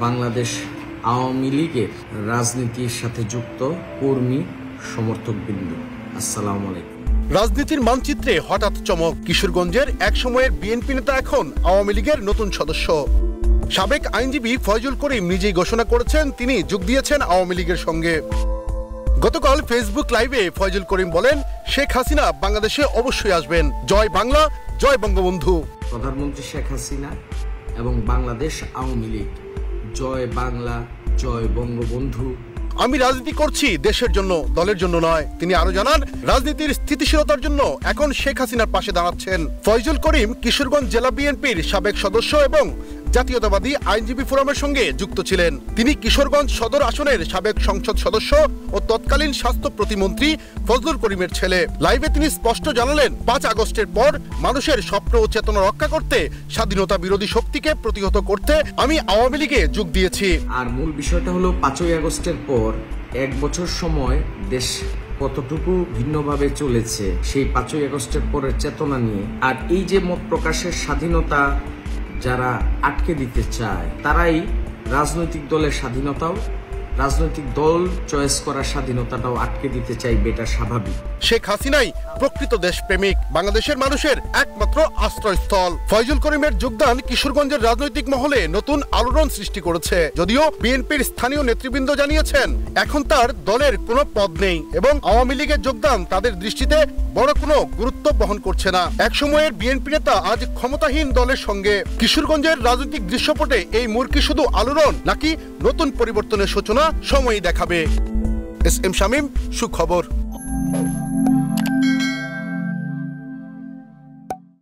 বাংলাদেশ আওয়ামী লীগের রাজনীতির সাথে যুক্ত কর্মী সমর্থকবৃন্দ, আসসালামু আলাইকুম। রাজনীতির মানচিত্রে হঠাৎ চমক। কিশোরগঞ্জের এক সময়ের বিএনপি নেতা এখন আওয়ামী লীগের নতুন সদস্য। সাবেক আইনজীবী ফয়জুল করিম নিজেই ঘোষণা করেছেন তিনি যোগ দিয়েছেন আওয়ামী লীগের সঙ্গে। গতকাল ফেসবুক লাইভে ফয়জুল করিম বলেন, শেখ হাসিনা বাংলাদেশে অবশ্যই আসবেন। জয় বাংলা, জয় বঙ্গবন্ধু। প্রধানমন্ত্রী শেখ হাসিনা এবং বাংলাদেশ আওয়ামী লীগ, জয় বাংলা, জয় বঙ্গবন্ধু। আমি রাজনীতি করছি দেশের জন্য, দলের জন্য নয়। তিনি আরো জানান, রাজনীতির স্থিতিশীলতার জন্য এখন শেখ হাসিনার পাশে দাঁড়াচ্ছেন। ফয়জুল করিম কিশোরগঞ্জ জেলা বিএনপির সাবেক সদস্য এবং জাতীয়তাবাদী আইনজীবী ফোরামের সঙ্গে যুক্ত ছিলেন। তিনি কিশোরগঞ্জ সদর আসনের সাবেক সংসদ সদস্য ও তৎকালীন স্বাস্থ্য প্রতিমন্ত্রী ফজলুল করিমের ছেলে। লাইভে তিনি স্পষ্ট জানালেন, 5 আগস্টের পর মানুষের স্বপ্ন ও চেতনা রক্ষা করতে, স্বাধীনতা বিরোধী শক্তিকে প্রতিহত করতে আমি আওয়ামী লীগে যোগ দিয়েছি। আর মূল বিষয়টা হলো 5ই আগস্টের পর 1 বছর সময় দেশ কতটুকু ভিন্নভাবে চলেছে সেই 5ই আগস্টের পরের চেতনা নিয়ে। আর এই যে মত প্রকাশের স্বাধীনতা যারা আটকে দিতে চায়, তারাই রাজনৈতিক দলের স্বাধীনতাও, রাজনৈতিক দল চয়েস করার স্বাধীনতাটাও আটকে দিতে চাইবে, এটা স্বাভাবিক। শেখ হাসিনাই প্রকৃত দেশপ্রেমিক, বাংলাদেশের মানুষের একমাত্র আশ্রয়স্থল। ফয়জুল করিমের যোগদান কিশোরগঞ্জের রাজনৈতিক মহলে নতুন আলোড়ন সৃষ্টি করেছে। যদিও বিএনপির স্থানীয় নেতৃবৃন্দ জানিয়েছেন এখন তার দলের কোনো পদ নেই এবং আওয়ামী লীগের যোগদান তাদের দৃষ্টিতে বড় কোনো গুরুত্ব বহন করছে না। একসময়ের বিএনপি নেতা আজ ক্ষমতাহীন দলের সঙ্গে। কিশোরগঞ্জের রাজনৈতিক দৃশ্যপটে এই মোড় কি শুধু আলোড়ন নাকি নতুন পরিবর্তনের সূচনা, সময়ই দেখাবে। এস এম শামীম, সুখবর।